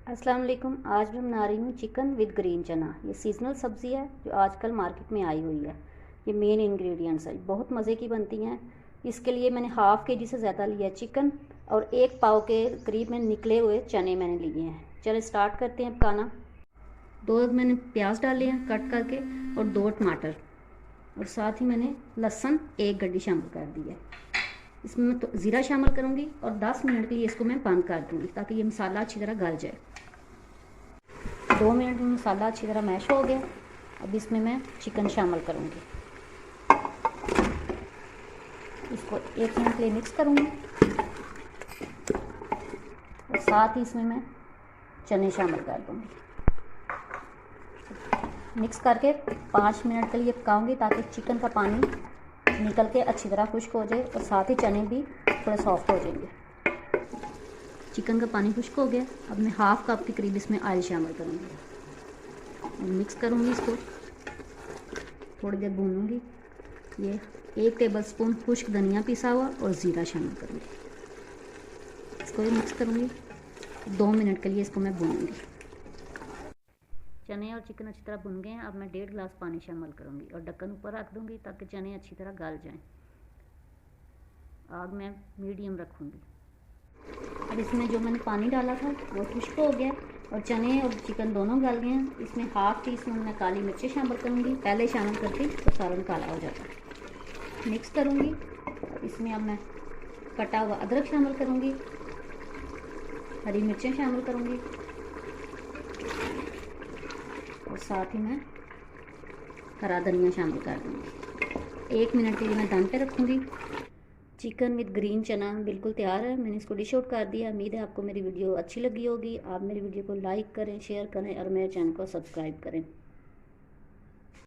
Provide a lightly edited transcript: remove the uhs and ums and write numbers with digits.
अस्सलाम वालेकुम। आज मैं बना रही हूँ चिकन विद ग्रीन चना। ये सीजनल सब्ज़ी है जो आजकल मार्केट में आई हुई है। ये मेन इंग्रेडिएंट्स है, बहुत मज़े की बनती हैं। इसके लिए मैंने हाफ़ के जी से ज़्यादा लिया है चिकन और 1 पाव के करीब में निकले हुए चने मैंने लिए हैं। चलिए स्टार्ट करते हैं पकाना। 2 मैंने प्याज डाले हैं कट करके और 2 टमाटर और साथ ही मैंने लहसुन 1 गड्डी शामिल कर दी है। इसमें मैं तो ज़ीरा शामिल करूँगी और 10 मिनट के लिए इसको मैं बंद कर दूँगी ताकि ये मसाला अच्छी तरह गल जाए। 2 मिनट में मसाला अच्छी तरह मैश हो गया। अब इसमें मैं चिकन शामिल करूँगी, इसको 1 मिनट के लिए मिक्स करूँगी और साथ ही इसमें मैं चने शामिल कर दूँगी। मिक्स करके 5 मिनट के लिए पकाऊँगी ताकि चिकन का पानी निकल के अच्छी तरह खुश्क हो जाए और साथ ही चने भी थोड़े सॉफ्ट हो जाएंगे। चिकन का पानी खुश्क हो गया। अब मैं हाफ़ कप के करीब इसमें ऑयल शामिल करूँगी, मिक्स करूँगी, इसको थोड़ी देर भूनूँगी। ये 1 टेबलस्पून खुश्क धनिया पिसा हुआ और ज़ीरा शामिल करूँगी, इसको भी मिक्स करूँगी। 2 मिनट के लिए इसको मैं भूनूँगी। चने और चिकन अच्छी तरह भुन गए हैं। अब मैं 1.5 गिलास पानी शामिल करूँगी और ढक्कन ऊपर रख दूँगी ताकि चने अच्छी तरह गल जाएं। आग मैं मीडियम रखूँगी। अब इसमें जो मैंने पानी डाला था वो खुश्क हो गया और चने और चिकन दोनों गल गए हैं। इसमें हाफ़ टी स्पून मैं काली मिर्चें शामिल करूँगी, पहले शामिल करती तो सालन काला हो जाता। मिक्स करूँगी। इसमें अब मैं कटा हुआ अदरक शामिल करूँगी, हरी मिर्चें शामिल करूँगी और साथ ही मैं हरा धनिया शामिल कर दूँगी। 1 मिनट के लिए मैं दम पे रखूँगी। चिकन विद ग्रीन चना बिल्कुल तैयार है। मैंने इसको डिश आउट कर दिया। उम्मीद है आपको मेरी वीडियो अच्छी लगी होगी। आप मेरी वीडियो को लाइक करें, शेयर करें और मेरे चैनल को सब्सक्राइब करें।